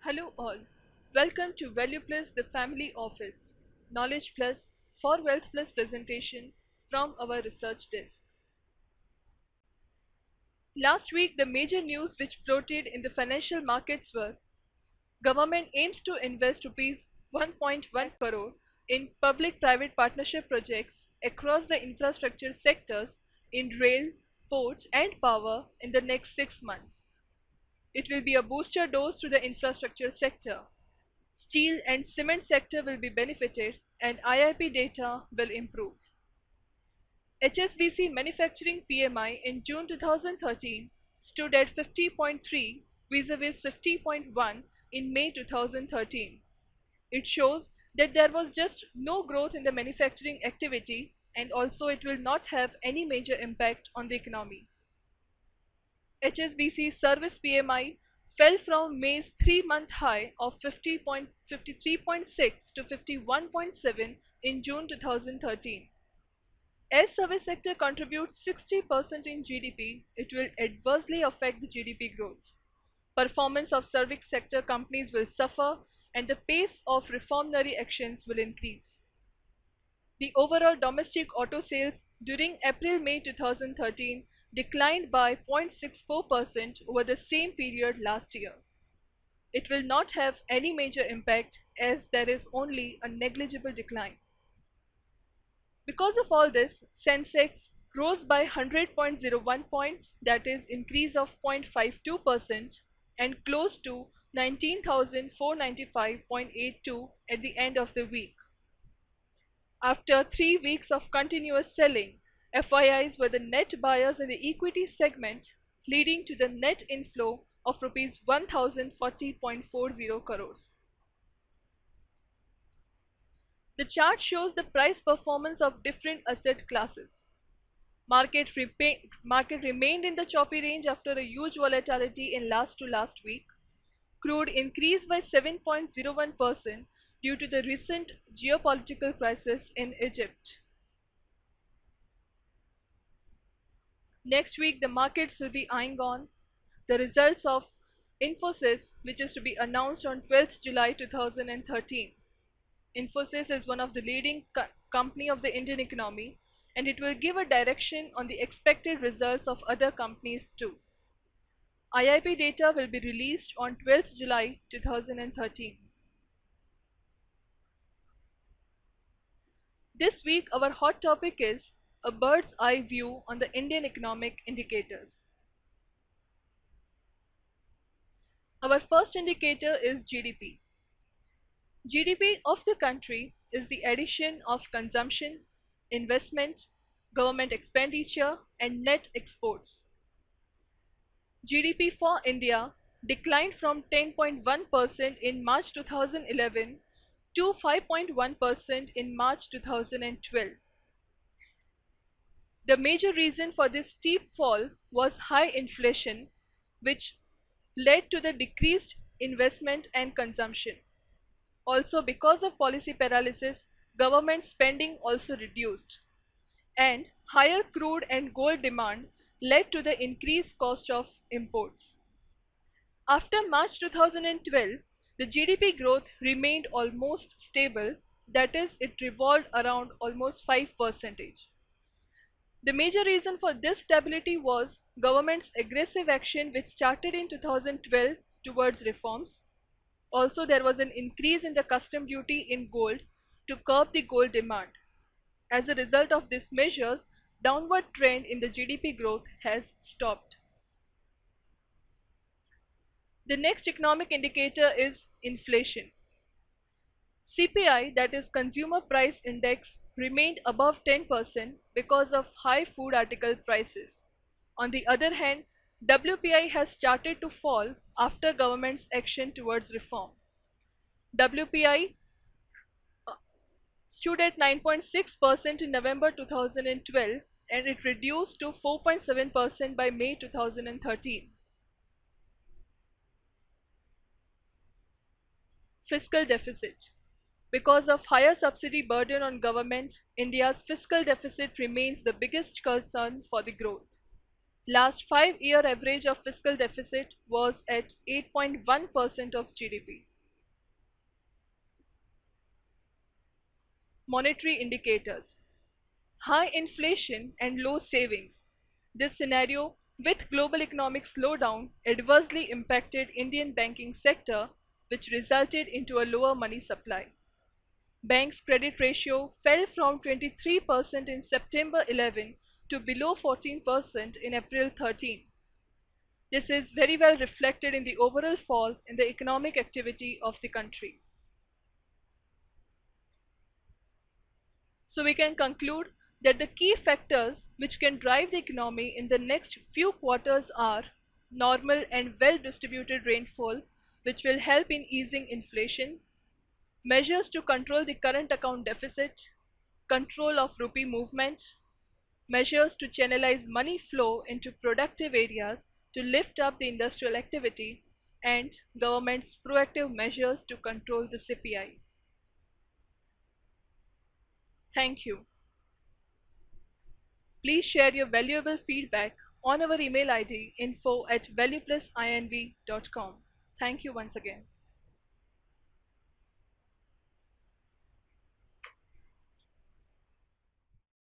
Hello all. Welcome to Value Plus the Family Office, Knowledge Plus for Wealth Plus presentation from our research desk. Last week the major news which floated in the financial markets were government aims to invest rupees 1.1 crore in public-private partnership projects across the infrastructure sectors in rail, ports and power in the next 6 months. It will be a booster dose to the infrastructure sector. Steel and cement sector will be benefited and IIP data will improve. HSBC manufacturing PMI in June 2013 stood at 50.3 vis-a-vis 50.1 in May 2013. It shows that there was just no growth in the manufacturing activity and also it will not have any major impact on the economy. HSBC service PMI fell from May's 3-month high of 53.6 to 51.7 in June 2013. As service sector contributes 60% in GDP, it will adversely affect the GDP growth. Performance of service sector companies will suffer and the pace of reformatory actions will increase. The overall domestic auto sales during April-May 2013 declined by 0.64% over the same period last year. It will not have any major impact as there is only a negligible decline. Because of all this, Sensex rose by 100.01 points, that is increase of 0.52% and close to 19,495.82 at the end of the week. After 3 weeks of continuous selling, FIIs were the net buyers in the equity segment, leading to the net inflow of rupees 1040.40 crores. The chart shows the price performance of different asset classes. Market remained in the choppy range after a huge volatility in last week. Crude increased by 7.01% due to the recent geopolitical crisis in Egypt. Next week the markets will be eyeing on the results of Infosys, which is to be announced on 12th July 2013. Infosys is one of the leading company of the Indian economy and it will give a direction on the expected results of other companies too. IIP data will be released on 12th July 2013. This week our hot topic is a bird's eye view on the Indian economic indicators. Our first indicator is GDP. GDP of the country is the addition of consumption, investment, government expenditure and net exports. GDP for India declined from 10.1% in March 2011 to 5.1% in March 2012. The major reason for this steep fall was high inflation, which led to the decreased investment and consumption. Also, because of policy paralysis, government spending also reduced, and higher crude and gold demand led to the increased cost of imports. After March 2012, the GDP growth remained almost stable, that is, it revolved around almost 5%. The major reason for this stability was government's aggressive action which started in 2012 towards reforms. Also, there was an increase in the custom duty in gold to curb the gold demand. As a result of these measures, downward trend in the GDP growth has stopped. The next economic indicator is inflation. CPI, that is Consumer Price Index, remained above 10% because of high food article prices. On the other hand, WPI has started to fall after government's action towards reform. WPI stood at 9.6% in November 2012 and it reduced to 4.7% by May 2013. Fiscal deficit. Because of higher subsidy burden on government, India's fiscal deficit remains the biggest concern for the growth. Last 5-year average of fiscal deficit was at 8.1% of GDP. Monetary indicators. High inflation and low savings. This scenario, with global economic slowdown, adversely impacted Indian banking sector, which resulted into a lower money supply. Bank's credit ratio fell from 23% in September 11 to below 14% in April 13. This is very well reflected in the overall fall in the economic activity of the country. So we can conclude that the key factors which can drive the economy in the next few quarters are normal and well-distributed rainfall, which will help in easing inflation, measures to control the current account deficit, control of rupee movement, measures to channelize money flow into productive areas to lift up the industrial activity, and government's proactive measures to control the CPI. Thank you. Please share your valuable feedback on our email ID info@valueplusinv.com. Thank you once again.